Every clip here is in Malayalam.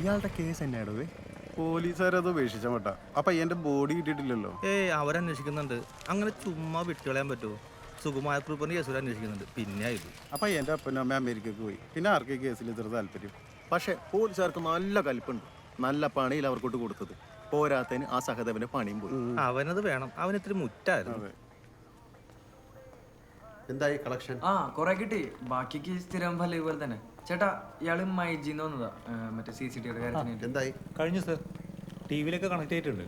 ഇയാളുടെ കേസ് തന്നെയാണോ? പോലീസുകാരത് ഉപേക്ഷിച്ച മട്ട. അപ്പൊ എന്റെ ബോഡി കിട്ടിയിട്ടില്ലല്ലോ. അവരന്വേഷിക്കുന്നുണ്ട്. അങ്ങനെ ചുമ്മാ വിട്ടുകളയാൻ പറ്റുമോ? സുകുമാര കുറുപ്പിന്റെ കേസ് അന്വേഷിക്കുന്നുണ്ട്. പിന്നെ ഇത് അപ്പൊ എന്റെ അപ്പനും അമ്മ അമേരിക്കക്ക് പോയി. പിന്നെ ആർക്കെ കേസിൽ ഇത്ര താല്പര്യം? പക്ഷെ പോലീസുകാർക്ക് നല്ല കലിപ്പുണ്ട്. നല്ല പണിയിൽ അവർക്കൊട്ട് കൊടുത്തത് പോരാത്തതിന് ആ സഹദേവന്റെ പണിയും പോയി. അവനത് വേണം. അവനിത്തിരി മുറ്റായിരുന്നു. എന്തായി കളക്ഷൻ? കൊറേ കിട്ടി. ബാക്കിക്ക് സ്ഥിരം പല്ലി പോലെ തന്നെ. ചേട്ടാ, ഇയാള് മൈജിന്ന് വന്നതാ, മറ്റേ CCTV കാര്യത്തിന്. എന്തായി? കഴിഞ്ഞു സർ. ടി വിയിലൊക്കെ കണക്ട് ചെയ്തിട്ടുണ്ട്.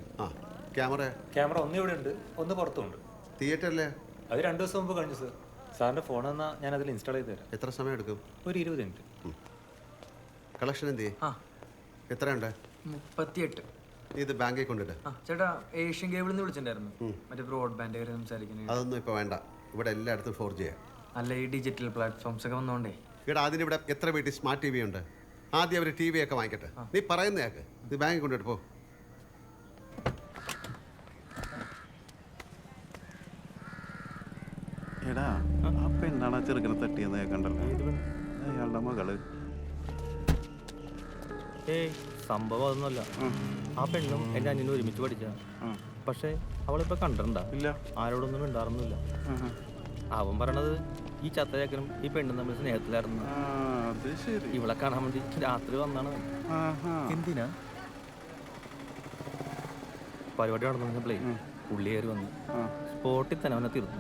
ക്യാമറ ഒന്ന് ഇവിടെ ഉണ്ട്, ഒന്ന് പുറത്തുണ്ട്. തിയേറ്ററിലെ അത് 2 ദിവസം മുമ്പ് കഴിഞ്ഞു സർ. സാറിന്റെ ഫോൺ എന്നാൽ ഞാൻ അതിൽ ഇൻസ്റ്റാൾ ചെയ്ത് തരാം. എത്ര സമയം എടുക്കും? ഒരു 20 മിനിറ്റ്. കളക്ഷൻ എന്ത് എത്രയുണ്ട്? 38. ഇത് ബാങ്കിൽ കൊണ്ടിട്ട്. ചേട്ടാ, ഏഷ്യൻ കേബിളിൽ നിന്ന് വിളിച്ചിട്ടുണ്ടായിരുന്നു, മറ്റേ ബ്രോഡ്ബാൻഡ് കാര്യം സംസാരിക്കുന്നത്. അതൊന്നും ഇപ്പൊ വേണ്ട. ഇവിടെ എല്ലായിടത്തും 4G. അല്ല, ഈ ഡിജിറ്റൽ പ്ലാറ്റ്ഫോംസ് ഒക്കെ വന്നോണ്ടേ. ഇവിടെ അതിനിവിടെ എത്ര വീട്ടിൽ സ്മാർട്ട് TV ഉണ്ട്? ആദ്യം അവർ TV ഒക്കെ വാങ്ങിക്കട്ടെ. നീ പറയുന്നയാക്ക്. നീ ബാങ്കിൽ കൊണ്ടിട്ട് പോ. എടാ, ആ പെണ്ണാണ് ആ ചെറുക്കനെ തട്ടിയെന്ന് കണ്ടല്ലോ. അയാളുടെ മകള്. സംഭവം അതൊന്നുമല്ല. ആ പെണ്ണും എന്റെ അനിയനും ഒരുമിച്ച് പഠിച്ച. പക്ഷെ അവളിപ്പോ കണ്ടിട്ടുണ്ടാ? ഇല്ല. ആരോടൊന്നും ഉണ്ടായിരുന്നില്ല. അവൻ പറയണത് ഈ ചത്തചക്കനും ഈ പെണ്ണും തമ്മിൽ സ്നേഹത്തിലായിരുന്നു. ഇവളെ കാണാൻ വേണ്ടി രാത്രി വന്നാണ്. എന്തിനാ? പരിപാടി നടന്നപ്പോഴേ പുള്ളി കയറി വന്നു. സ്പോട്ടിൽ തന്നെ അവനെ തീർന്നു.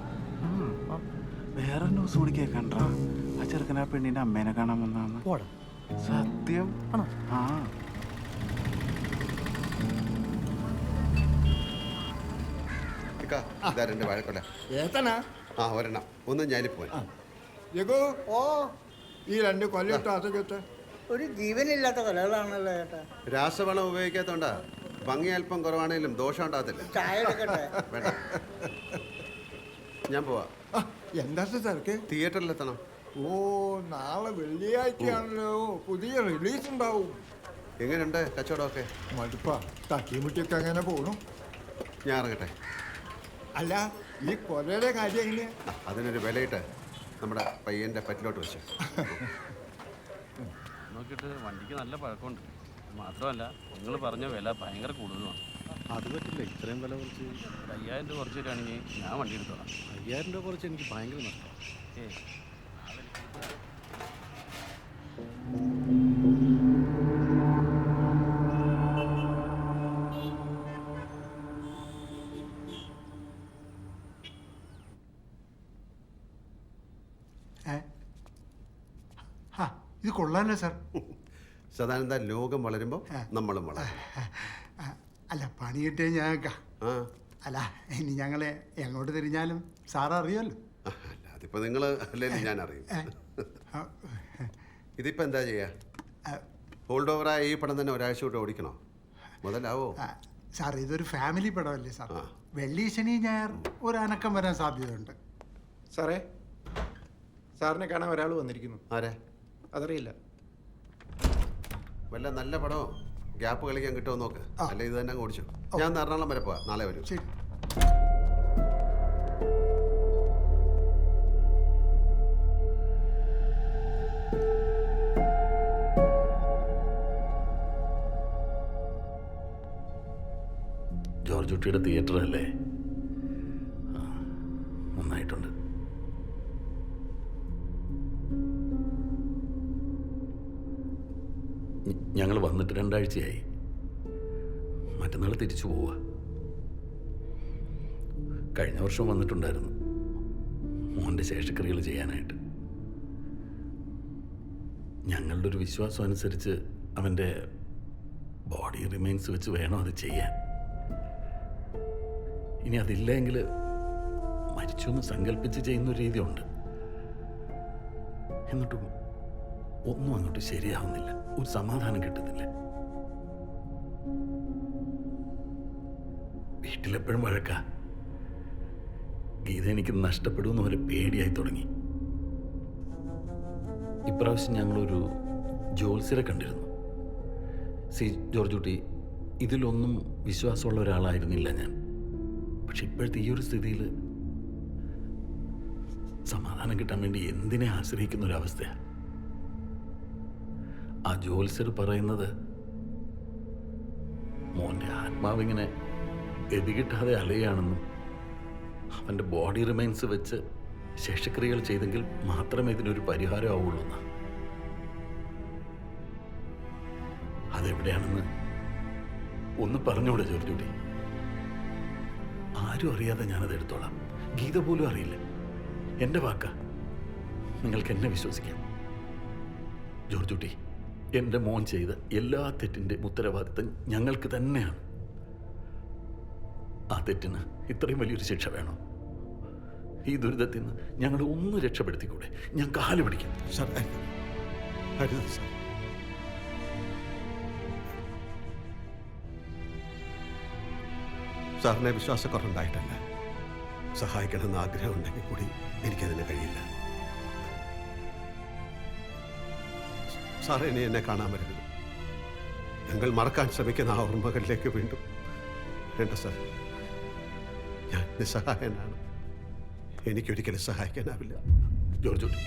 വേറെ ന്യൂസ് കൂടി കേൾക്കണ്ട. ആ ചെറുക്കൻ ആ പെണ്ണിന്റെ അമ്മേനെ കാണാൻ വന്നാന്ന്. സത്യം ആണോ? ഒരെണ്ണം ഒന്ന് ഞാനിപ്പോ ഈ 2 കൊല്ലം അതൊക്കെ ഒരു ജീവനില്ലാത്ത കൊലകളാണല്ലോ ചേട്ടാ. രാസവളം ഉപയോഗിക്കാത്തോണ്ടാ. ഭംഗി അല്പം കുറവാണെങ്കിലും ദോഷം ഉണ്ടാകത്തില്ല. ചായ എടുക്കട്ടെ? വേണ്ട, ഞാൻ പോവാ. എന്താ തിരക്ക്? തിയേറ്ററിലെത്തണം. നാളെ വെള്ളിയാഴ്ചയാണല്ലോ. പുതിയ റിലീസ് ഉണ്ടാവും. എങ്ങനെയുണ്ട് കച്ചവടമൊക്കെ? മടുപ്പാ. തട്ടിമുട്ടിയൊക്കെ അങ്ങനെ പോണു. ഞാൻ ഇറങ്ങട്ടെ. അല്ല, ഈ കൊലയുടെ കാര്യം എങ്ങനെയാ? അതിനൊരു വിലയിട്ട് നമ്മുടെ പയ്യന്റെ പറ്റിലോട്ട് വെച്ചു. നോക്കിയിട്ട് വണ്ടിക്ക് നല്ല പഴക്കമുണ്ട്. മാത്രമല്ല നിങ്ങൾ പറഞ്ഞ വില ഭയങ്കര കൂടുതലാണ്. അത് പറ്റില്ല. ഇത്രയും വില കുറച്ച് 5000 രൂപ കുറച്ച് തരികയാണെങ്കിൽ ഞാൻ വണ്ടി എടുത്തോളാം. 5000 രൂപ കുറച്ച് എനിക്ക് ഭയങ്കര നഷ്ടം. ഇത് കൊള്ളാനോ സാർ? സദാനന്ദ, ലോകം വളരുമ്പോൾ നമ്മളും വളരും. അല്ല, പണി കിട്ടിയ ഞങ്ങൾക്കാ. അല്ല, ഇനി ഞങ്ങളെ എങ്ങോട്ട് തിരിഞ്ഞാലും സാർ അറിയാമല്ലോ. അല്ല, അതിപ്പോ നിങ്ങൾ അല്ലെങ്കിലും ഞാൻ അറിയും. ഇതിപ്പോ എന്താ ചെയ്യാ? ഹോൾഡ് ഓവറായ ഈ പടം തന്നെ ഒരാഴ്ച കൊണ്ട് ഓടിക്കണോ? മുതലാവോ? സാർ, ഇതൊരു ഫാമിലി പടമല്ലേ സാർ. വെള്ളി, ശനി, ഞായർ ഒരു അനക്കം വരാൻ സാധ്യതയുണ്ട്. സാറേ, സാറിനെ കാണാൻ ഒരാൾ വന്നിരിക്കുന്നു. ആരെ? അതറിയില്ല. വല്ല നല്ല പടമോ ഗ്യാപ്പ് കളിക്കാൻ കിട്ടുമോ നോക്ക്. അല്ല, ഇത് തന്നെ അങ്ങ് ഓടിച്ചു. ഞാൻ എറണാകുളം വരെ പോവാ. നാളെ വരും. ശരി. ജോർജ് കുട്ടിയുടെ തിയേറ്റർ അല്ലേ? നന്നായിട്ടുണ്ട്. ഞങ്ങൾ വന്നിട്ട് 2 ആഴ്ചയായി. മറ്റന്നാൾ തിരിച്ചു പോവുക. കഴിഞ്ഞ വർഷം വന്നിട്ടുണ്ടായിരുന്നു മോൻ്റെ ശേഷക്രിയകൾ ചെയ്യാനായിട്ട്. ഞങ്ങളുടെ ഒരു വിശ്വാസം അനുസരിച്ച് അവൻ്റെ ബോഡി റിമൈൻസ് വെച്ച് വേണം അത് ചെയ്യാൻ. ഇനി അതില്ലെങ്കിൽ മരിച്ചു എന്ന് സങ്കല്പിച്ച് ചെയ്യുന്നൊരു രീതിയുണ്ട്. എന്നിട്ടും ഒന്നും അങ്ങോട്ട് ശരിയാവുന്നില്ല. ഒരു സമാധാനം കിട്ടുന്നില്ല. വീട്ടിലെപ്പോഴും വഴക്കാ. ഗീത എനിക്ക് നഷ്ടപ്പെടുമെന്ന് പോലെ പേടിയായി തുടങ്ങി. ഇപ്രാവശ്യം ഞങ്ങളൊരു ജോത്സ്യരെ കണ്ടിരുന്നു. ജോർജ് കുട്ടി, ഇതിലൊന്നും വിശ്വാസമുള്ള ഒരാളായിരുന്നില്ല ഞാൻ. പക്ഷെ ഇപ്പോഴത്തെ ഈ ഒരു സ്ഥിതിയിൽ സമാധാനം കിട്ടാൻ വേണ്ടി എന്തിനെ ആശ്രയിക്കുന്ന ഒരവസ്ഥയാണ്. ആ ജോത്സ്യർ പറയുന്നത് മോൻ്റെ ആത്മാവിങ്ങനെ ഗതികിട്ടാതെ അലയാണെന്നും അവൻ്റെ ബോഡി റിമൈൻസ് വെച്ച് ശേഷക്രിയകൾ ചെയ്തെങ്കിൽ മാത്രമേ ഇതിനൊരു പരിഹാരമാവുള്ളൂ എന്നാ. അതെവിടെയാണെന്ന് ഒന്ന് പറഞ്ഞൂടെ ജോർജുട്ടി? ആരും അറിയാതെ ഞാനത് എടുത്തോളാം. ഗീത പോലും അറിയില്ല. എൻ്റെ വാക്ക, നിങ്ങൾക്ക് എന്നെ വിശ്വസിക്കാം. ജോർജുട്ടി, എൻ്റെ മോൻ ചെയ്ത എല്ലാ തെറ്റിൻ്റെ ഉത്തരവാദിത്തം ഞങ്ങൾക്ക് തന്നെയാണ്. ആ തെറ്റിന് ഇത്രയും വലിയൊരു ശിക്ഷ വേണോ? ഈ ദുരിതത്തിൽ നിന്ന് ഞങ്ങളെ ഒന്ന് രക്ഷപ്പെടുത്തിക്കൂടെ? ഞാൻ കാല് പിടിക്കാം. സാർ അരുത് സാർ. സാറിനെ വിശ്വാസക്കുറവുണ്ടായിട്ടല്ല, സഹായിക്കണമെന്ന് ആഗ്രഹമുണ്ടെങ്കിൽ കൂടി എനിക്കതിന് കഴിയില്ല. സാർ ഇനി എന്നെ കാണാൻ വരരുത്. ഞങ്ങൾ മറക്കാൻ ശ്രമിക്കുന്ന ആ ഓർമ്മകളിലേക്ക് വീണ്ടും വേണ്ട സാർ. ഞാൻ നിസ്സഹായനാണ്. എനിക്കൊരിക്കലും സഹായിക്കാനാവില്ല. ജോർജുട്ടി,